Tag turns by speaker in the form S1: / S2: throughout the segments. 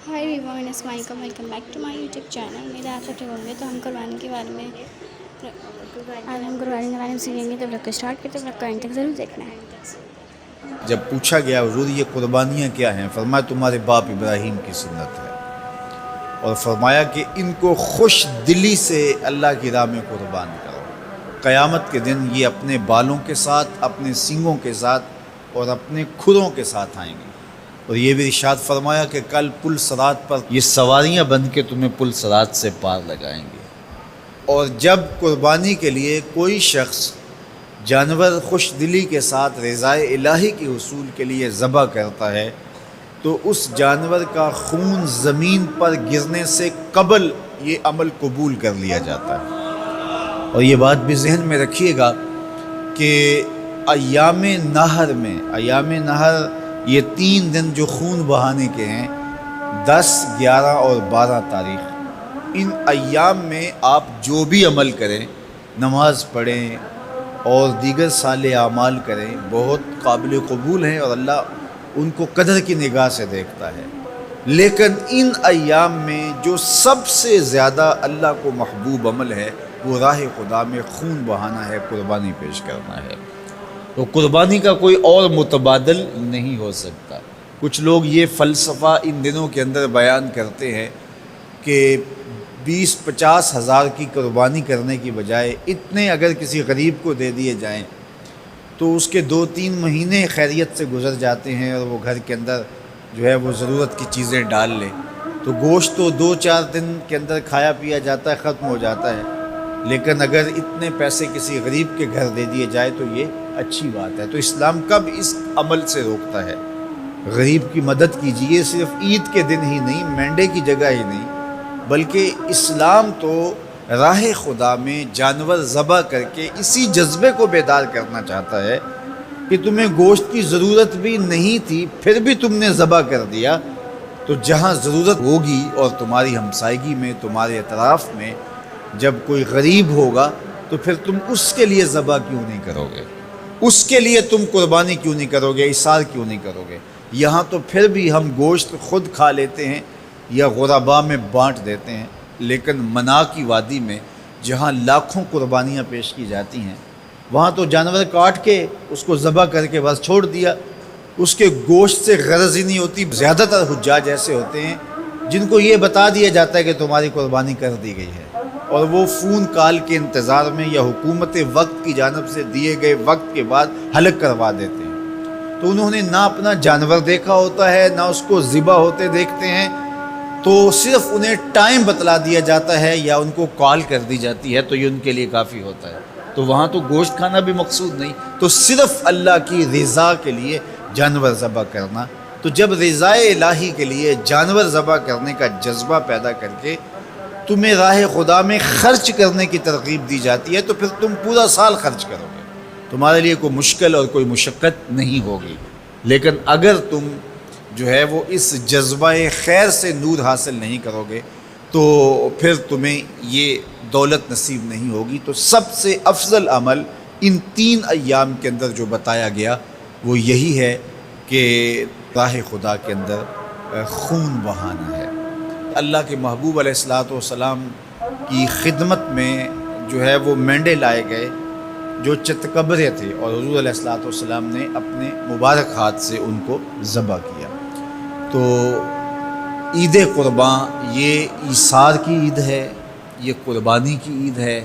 S1: हाय everyone, अस्सलाम वालेकुम, welcome back to my YouTube channel. मेरे आप सब ठीक होंगे। तो हम कुर्बानी के बारे में आज हम कुर्बानी के बारे में सीखेंगे। तो व्लॉग को स्टार्ट करते व्लॉग को एंड तक ज़रूर देखना है।
S2: जब पूछा गया हुजूर ये कुर्बानियाँ क्या हैं, फरमाया तुम्हारे बाप इब्राहीम की सुन्नत है, और फरमाया कि इनको खुश दिली से अल्लाह की राह में कुर्बान करो। क़यामत के दिन ये अपने बालों के साथ, अपने सींगों के साथ और अपने खुरों के साथ आएंगे। और ये भी इरशाद फरमाया कि कल पुल सरात पर ये सवारियाँ बन के तुम्हें पुल सरात से पार लगाएंगे। और जब कुर्बानी के लिए कोई शख्स जानवर खुश दिली के साथ रज़ाए इलाही के हुसूल के लिए ज़बह करता है, तो उस जानवर का खून ज़मीन पर गिरने से कबल ये अमल कबूल कर लिया जाता है। और ये बात भी जहन में रखिएगा कि अय्याम नहर ये 3 दिन जो खून बहाने के हैं, 10, 11 और 12 तारीख़, इन अय्याम में आप जो भी अमल करें, नमाज़ पढ़ें और दीगर साले आमाल करें, बहुत काबिल कबूल हैं और अल्लाह उनको कदर की निगाह से देखता है। लेकिन इन अय्याम में जो सबसे ज़्यादा अल्लाह को महबूब अमल है वो राह खुदा में खून बहाना है, कुर्बानी पेश करना है। तो कुर्बानी का कोई और मुतबादल नहीं हो सकता। कुछ लोग ये फ़लसफ़ा इन दिनों के अंदर बयान करते हैं कि 20-50 हज़ार की कुर्बानी करने की बजाय इतने अगर किसी गरीब को दे दिए जाएं तो उसके 2-3 महीने खैरियत से गुजर जाते हैं और वो घर के अंदर जो है वो ज़रूरत की चीज़ें डाल ले, तो गोश्त तो 2-4 दिन के अंदर खाया पिया जाता है, ख़त्म हो जाता है। लेकिन अगर इतने पैसे किसी गरीब के घर दे दिए जाए तो ये अच्छी बात है। तो इस्लाम कब इस अमल से रोकता है? गरीब की मदद कीजिए, सिर्फ ईद के दिन ही नहीं, मंडे की जगह ही नहीं, बल्कि इस्लाम तो राह खुदा में जानवर ज़बह करके इसी जज्बे को बेदार करना चाहता है कि तुम्हें गोश्त की ज़रूरत भी नहीं थी, फिर भी तुमने ज़बह कर दिया। तो जहाँ ज़रूरत होगी और तुम्हारी हमसायगी में, तुम्हारे अतराफ़ में जब कोई गरीब होगा तो फिर तुम उसके लिए ज़बह क्यों नहीं करोगे? उसके लिए तुम कुर्बानी क्यों नहीं करोगे? इसार क्यों नहीं करोगे? यहाँ तो फिर भी हम गोश्त खुद खा लेते हैं या गुरबा में बांट देते हैं, लेकिन मना की वादी में जहाँ लाखों कुर्बानियाँ पेश की जाती हैं, वहाँ तो जानवर काट के उसको ज़बह करके बस छोड़ दिया, उसके गोश्त से गरज ही नहीं होती। ज़्यादातर हुज्जाज ऐसे होते हैं जिनको ये बता दिया जाता है कि तुम्हारी कुर्बानी कर दी गई है, और वो फ़ोन कॉल के इंतज़ार में या हुकूमत वक्त की जानब से दिए गए वक्त के बाद हलक करवा देते हैं। तो उन्होंने ना अपना जानवर देखा होता है, ना उसको ज़िबा होते देखते हैं, तो सिर्फ उन्हें टाइम बतला दिया जाता है या उनको कॉल कर दी जाती है, तो ये उनके लिए काफ़ी होता है। तो वहाँ तो गोश्त खाना भी मकसूद नहीं, तो सिर्फ अल्लाह की रज़ा के लिए जानवर ज़बह करना। तो जब रज़ाए इलाही के लिए जानवर ज़बह करने का जज्बा पैदा करके तुम्हें राह खुदा में ख़र्च करने की तरगीब दी जाती है, तो फिर तुम पूरा साल खर्च करोगे, तुम्हारे लिए कोई मुश्किल और कोई मुशक्क़त नहीं होगी। लेकिन अगर तुम जो है वो इस जज्बा खैर से नूर हासिल नहीं करोगे तो फिर तुम्हें ये दौलत नसीब नहीं होगी। तो सबसे अफजल अमल इन 3 अय्याम के अंदर जो बताया गया वो यही है कि राह खुदा के अंदर खून बहाना है। अल्लाह के महबूब अलैहिस्सलाम की खिदमत में जो है वो मेंढे लाए गए जो चतकबरे थे, और हुज़ूर अलैहिस्सलाम ने अपने मुबारक हाथ से उनको ज़बह किया। तो ईद क़ुरबान ये ईसार की ईद है, ये कुर्बानी की ईद है,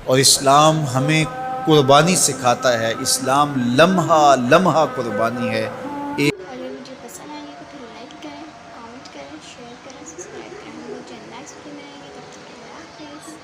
S2: और इस्लाम हमें कुर्बानी सिखाता है। इस्लाम लम्हा लम्हा कुर्बानी है।
S1: अगर वीडियो पसंद आएगी तो फिर लाइक करें, कमेंट करें, शेयर करें, सब्सक्राइब करें। हम लोग नेक्स्ट वीडियो में आएंगे, तब तक के लिए हाफ़िज़।